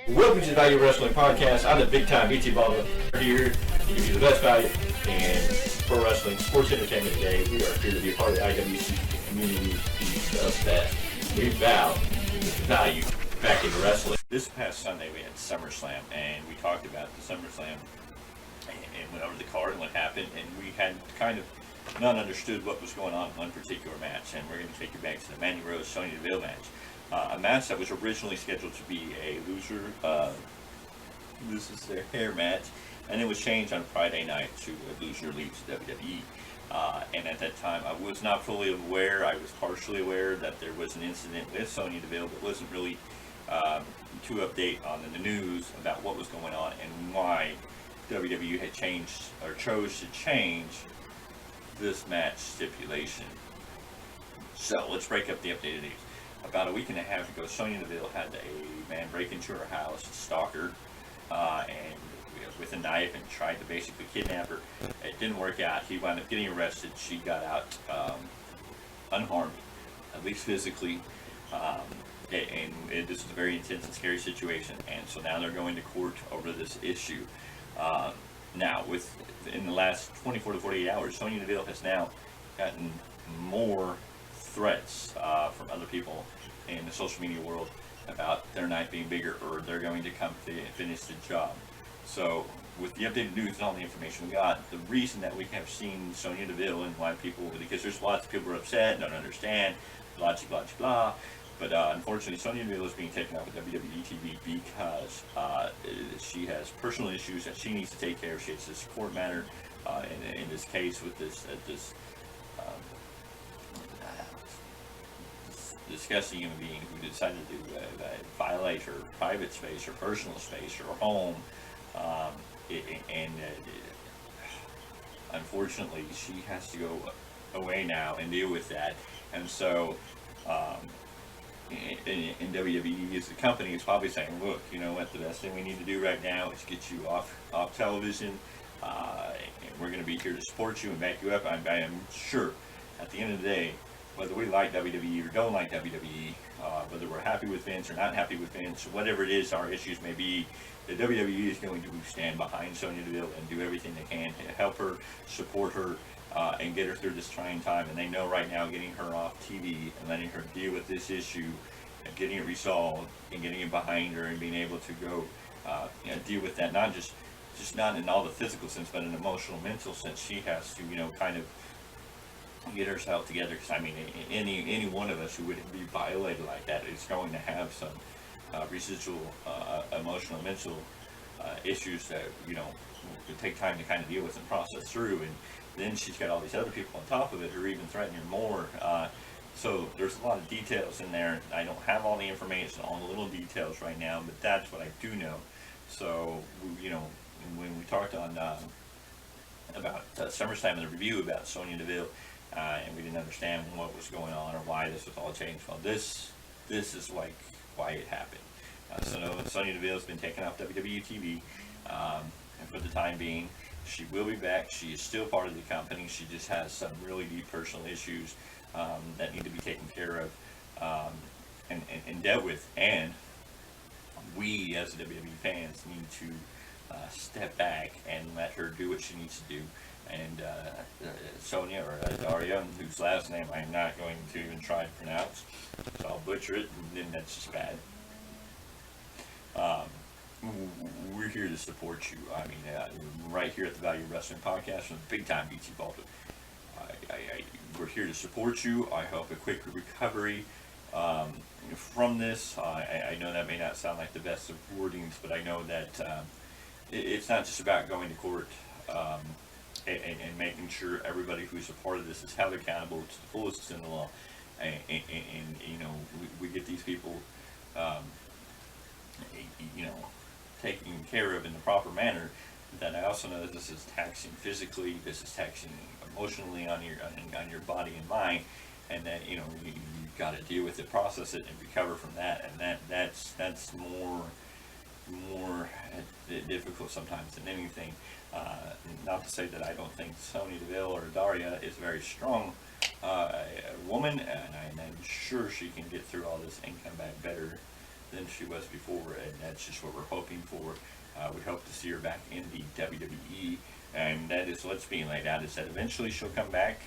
Welcome to the Value Wrestling Podcast. I'm the big time BT Baldwin here to give you the best value in pro wrestling, sports entertainment today. We are here to be a part of the IWC community of that. We vow value back in wrestling. This past Sunday we had SummerSlam, and we talked about the SummerSlam and went over the card and what happened, and we had kind of not understood what was going on in one particular match, and we're going to take you back to the Mandy Rose Sonya Deville match. A match that was originally scheduled to be a loser, this is their hair match, and it was changed on Friday night to a loser leaves WWE. And at that time, I was not fully aware. I was partially aware that there was an incident with Sonya Deville, but wasn't really to update on the news about what was going on and why WWE had changed or chose to change this match stipulation. So let's break up the updated news. About a week and a half ago, Sonya Deville had a man break into her house, stalk her, and with a knife and tried to basically kidnap her. It didn't work out. He wound up getting arrested. She got out unharmed, at least physically. And this is a very intense and scary situation. And so now they're going to court over this issue. Now, in the last 24 to 48 hours, Sonya Deville has now gotten more threats from other people in the social media world about their night being bigger, or they're going to come to finish the job. So with the updated news and all the information we got, the reason that we have seen Sonya Deville and why people, because there's lots of people who are upset, don't understand, blah, blah, blah, blah. But unfortunately, Sonya Deville is being taken off of WWE TV because she has personal issues that she needs to take care of. She has this court matter in this case with this disgusting human being who decided to violate her private space, her personal space, her home, and unfortunately she has to go away now and deal with that. And so in WWE as a company is probably saying, look, you know what, the best thing we need to do right now is get you off television, and we're going to be here to support you and back you up. I am sure at the end of the day, whether we like WWE or don't like WWE, whether we're happy with Vince or not happy with Vince, whatever it is our issues may be, the WWE is going to stand behind Sonya Deville and do everything they can to help her, support her, and get her through this trying time. And they know right now getting her off TV and letting her deal with this issue and getting it resolved and getting it behind her and being able to go deal with that, not just not in all the physical sense, but in an emotional, mental sense. She has to, kind of get herself together, because I mean, any one of us who would be violated like that is going to have some residual emotional, mental issues that could take time to kind of deal with and process through. And then she's got all these other people on top of it who are even threatening her more. So there's a lot of details in there. I don't have all the information, all the little details right now, but that's what I do know. So when we talked on about SummerSlam in the review about Sonya Deville, and we didn't understand what was going on or why this was all changed. Well, this is like why it happened. So Sonya Deville has been taken off WWE TV, and for the time being, she will be back. She is still part of the company. She just has some really deep personal issues that need to be taken care of and dealt with. And we, as WWE fans, need to step back and let her do what she needs to do. And Sonya, or Daria, whose last name I'm not going to even try to pronounce, so I'll butcher it, and then that's just bad. We're here to support you. I mean, right here at the Value Wrestling Podcast from the big time BT Baldwin. We're here to support you. I hope a quick recovery from this. I know that may not sound like the best of wordings, but I know that it's not just about going to court and making sure everybody who's a part of this is held accountable to the fullest extent of the law. And we get these people, taken care of in the proper manner. That I also know that this is taxing physically, this is taxing emotionally on your body and mind, and that you've got to deal with it, process it, and recover from that. And that's more difficult sometimes than anything. Not to say that I don't think Sonya Deville or Daria is a very strong woman, and I'm sure she can get through all this and come back better than she was before, and that's just what we're hoping for. We hope to see her back in the WWE, and that is what's being laid out, is that eventually she'll come back.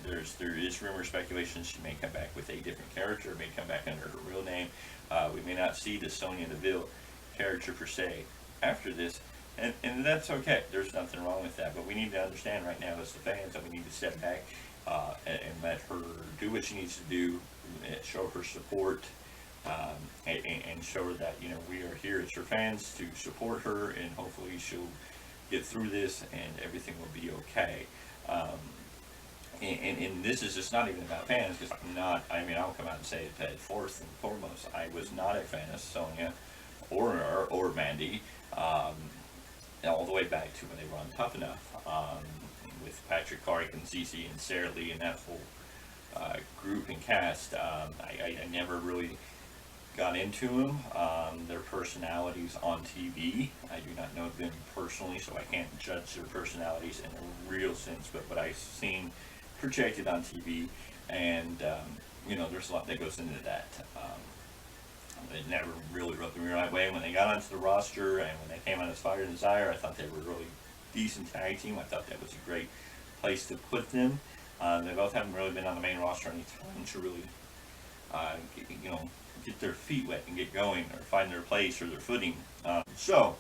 There is rumor speculation she may come back with a different character, may come back under her real name. We may not see the Sonya Deville character per se after this, and that's okay. There's nothing wrong with that, but we need to understand right now as the fans that we need to step back and let her do what she needs to do, show her support, and show her that, you know, we are here as her fans to support her, and hopefully she'll get through this and everything will be okay. And this is just not even about fans, because I'll come out and say it that first and foremost, I was not a fan of Sonya or Mandy, all the way back to when they were on Tough Enough, with Patrick Clark and Cece and Sarah Lee and that whole group and cast. I never really got into them. Their personalities on TV, I do not know them personally, so I can't judge their personalities in a real sense, but what I've seen projected on TV, and you know, there's a lot that goes into that. It never really rubbed me the right way. When they got onto the roster and when they came on as Fire and Desire, I thought they were a really decent tag team. I thought that was a great place to put them. They both haven't really been on the main roster any time to really, get their feet wet and get going or find their place or their footing. So,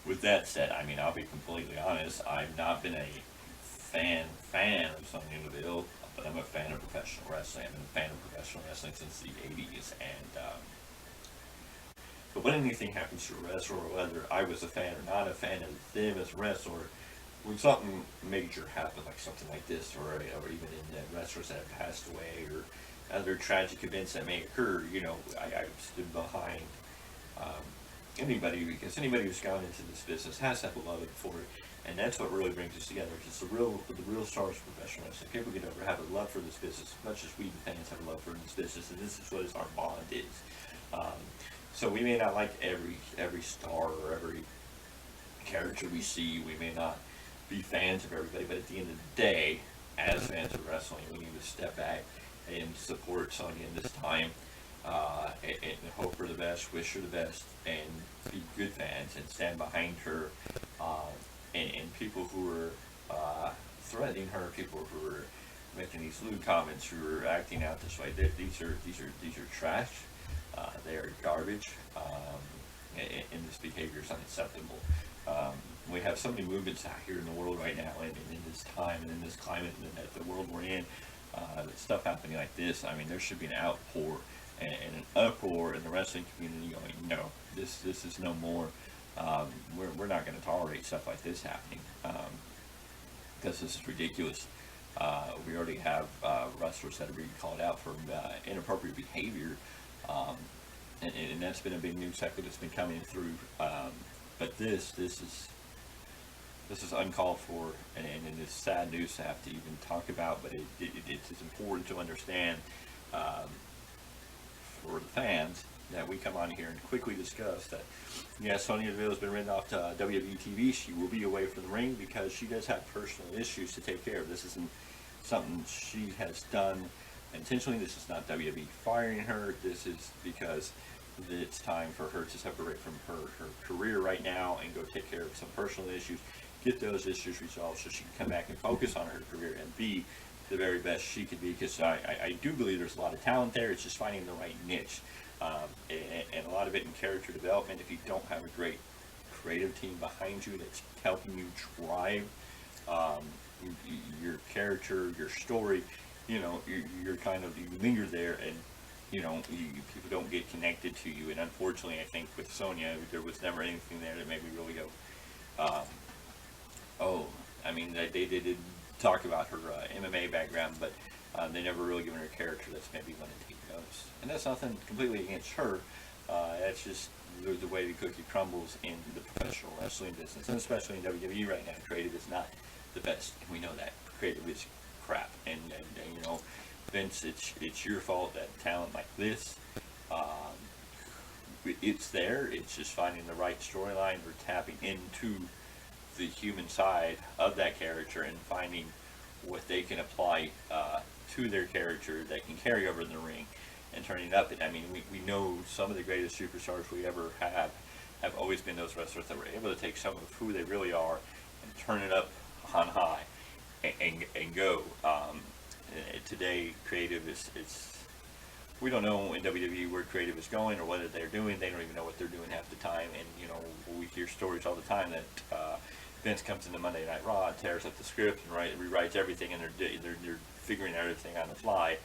with that said, I'll be completely honest. I've not been a fan of Sonya Deville, but I'm a fan of professional wrestling. I've been a fan of professional wrestling since the 80s, and but when anything happens to a wrestler, whether I was a fan or not a fan of them as a wrestler, when something major happens, like something like this, or even in wrestlers that have passed away, or other tragic events that may occur, you know, I stood behind anybody, because anybody who's gone into this business has to have a love for it, and that's what really brings us together. It's the real stars of professional wrestling. People get over have a love for this business, as much as we fans have a love for this business, and this is what our bond is. So we may not like every star or every character we see. We may not be fans of everybody, but at the end of the day, as fans of wrestling, we need to step back and support Sonya in this time, and hope for the best, wish her the best, and be good fans and stand behind her. And people who are threatening her, people who are making these lewd comments, who are acting out this way, these are trash. They are garbage, and this behavior is unacceptable. We have so many movements out here in the world right now, and in this time, and in this climate that the world we're in, stuff happening like this. There should be an outpour and an uproar in the wrestling community going, no, this is no more. We're not going to tolerate stuff like this happening, because this is ridiculous. We already have wrestlers that are being called out for inappropriate behavior, and that's been a big news cycle that's been coming through. But this is uncalled for, and it's sad news to have to even talk about. But it's important to understand for the fans that we come on here and quickly discuss that, yes, Sonya Deville has been written off to WWE TV. She will be away from the ring because she does have personal issues to take care of. This isn't something she has done intentionally. This is not WWE firing her. This is because it's time for her to separate from her career right now and go take care of some personal issues, get those issues resolved so she can come back and focus on her career and be the very best she could be, because I do believe there's a lot of talent there. It's just finding the right niche, and a lot of it in character development. If you don't have a great creative team behind you that's helping you drive your character, your story, you're kind of, you linger there, and people don't get connected to you. And unfortunately, I think with Sonya, there was never anything there that made me really go, they did talk about her MMA background, but they never really given her a character that's maybe going to take notice. And that's nothing completely against her. That's just the way the cookie crumbles in the professional wrestling business, and especially in WWE right now. Creative is not the best, and we know that. Creative is crap, and Vince, it's your fault that talent like this, it's there. It's just finding the right storyline or tapping into the human side of that character and finding what they can apply to their character that can carry over in the ring, and turning up. And I mean, we know some of the greatest superstars we ever have always been those wrestlers that were able to take some of who they really are and turn it up on high and go. Today, creative is we don't know in WWE where creative is going or what they're doing. They don't even know what they're doing half the time. And you know, we hear stories all the time that Vince comes into Monday Night Raw, tears up the script, and rewrites everything, and they're figuring out everything on the fly.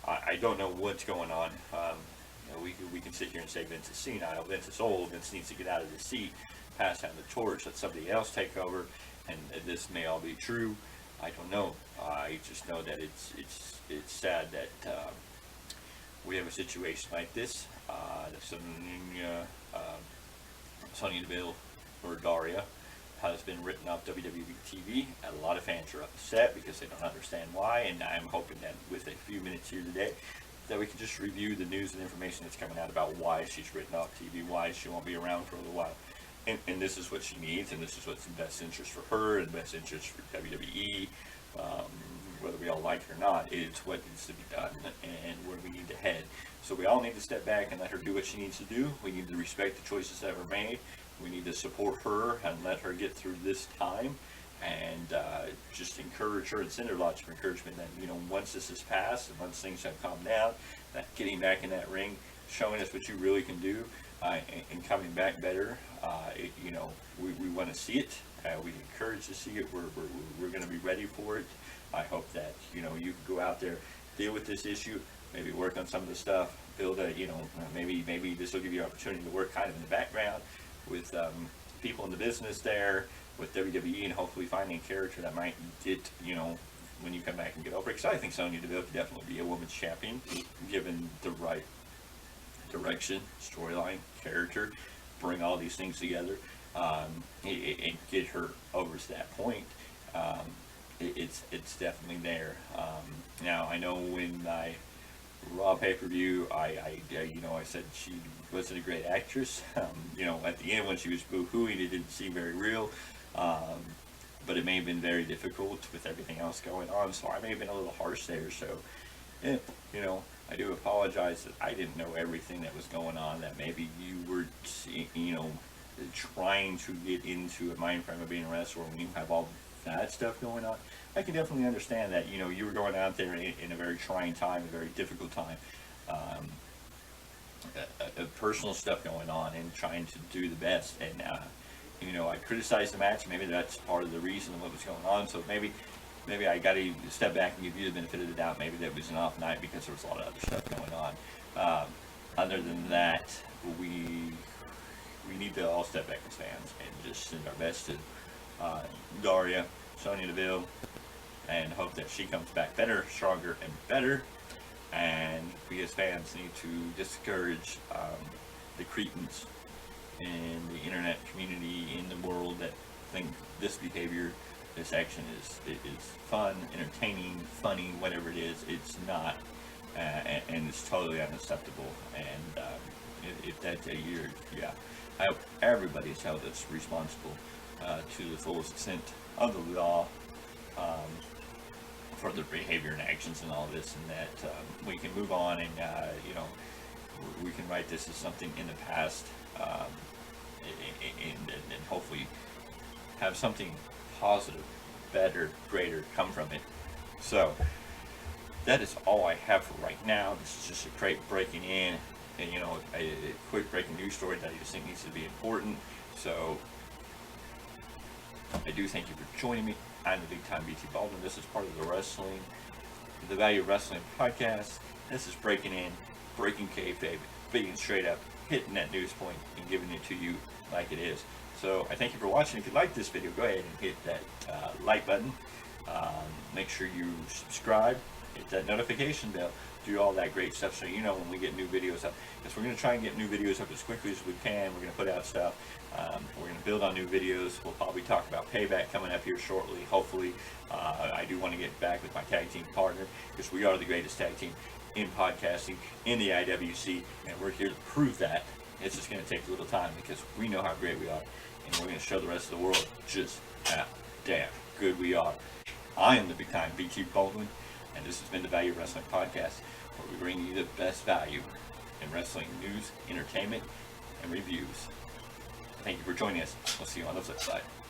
I don't know what's going on. You know, we can sit here and say Vince is senile, Vince is old, Vince needs to get out of the seat, pass down the torch, let somebody else take over, and this may all be true. I don't know. I just know that it's sad that we have a situation like this. That Sonya Deville or Daria has been written off WWE TV. A lot of fans are upset because they don't understand why, and I'm hoping that with a few minutes here today that we can just review the news and information that's coming out about why she's written off TV, why she won't be around for a little while. And this is what she needs, and this is what's in best interest for her and best interest for WWE. Whether we all like it or not, it's what needs to be done and where we need to head. So we all need to step back and let her do what she needs to do. We need to respect the choices that were made. We need to support her and let her get through this time, and just encourage her and send her lots of encouragement that, you know, once this is passed and once things have calmed down, that getting back in that ring, showing us what you really can do, and coming back better. You know, we want to see it. We encourage to see it. We're going to be ready for it. I hope that, you know, you can go out there, deal with this issue, maybe work on some of the stuff, build a, you know, maybe this will give you an opportunity to work kind of in the background with people in the business there, with WWE, and hopefully finding a character that might get, you know, when you come back and get over it. Because I think Sonya Deville could definitely be a women's champion, given the right direction, storyline, character, bring all these things together, and get her over to that point. It's definitely there. Now I know when I Raw pay-per-view, I you know, I said she wasn't a great actress. You know, at the end when she was boo-hooing, it didn't seem very real. But it may have been very difficult with everything else going on, so I may have been a little harsh there. So, you know, I do apologize that I didn't know everything that was going on. That maybe you were, you know, trying to get into a mind frame of being a wrestler when you have all that stuff going on. I can definitely understand that, you know, you were going out there in a very trying time, a very difficult time, personal stuff going on, and trying to do the best. And you know, I criticized the match. Maybe that's part of the reason of what was going on. So maybe I got to step back and give you the benefit of the doubt. Maybe that was an off night because there was a lot of other stuff going on. Other than that, we need to all step back as fans and just send our best to Daria, Sonya Deville, and hope that she comes back better, stronger, and better. And we as fans need to discourage the cretins in the internet community, in the world, that think this behavior, this action is fun, entertaining, funny, whatever it is. It's not, and it's totally unacceptable. And if that's a year, yeah, I hope everybody's held as responsible to the fullest extent of the law for their behavior and actions and all this, and that we can move on, and you know, we can write this as something in the past, and hopefully have something positive, better, greater come from it. So that is all I have for right now. This is just a quick breaking in, and you know, a quick breaking news story that I just think needs to be important. So I do thank you for joining me. I'm the Big Time BT Baldwin. This is part of the Value of Wrestling podcast. This is breaking in, breaking kayfabe, being straight up, hitting that news point, and giving it to you like it is. So I thank you for watching. If you like this video, go ahead and hit that like button. Make sure you subscribe, hit that notification bell, do all that great stuff so you know when we get new videos up. Because we're going to try and get new videos up as quickly as we can. We're going to put out stuff. We're going to build on new videos. We'll probably talk about Payback coming up here shortly, hopefully. I do want to get back with my tag team partner, because we are the greatest tag team in podcasting in the IWC, and we're here to prove that. It's just going to take a little time because we know how great we are, and we're going to show the rest of the world just how damn good we are. I am the Big Time BT Baldwin, and this has been the Value of Wrestling podcast. where we bring you the best value in wrestling news, entertainment, and reviews. Thank you for joining us. We'll see you on the flip side.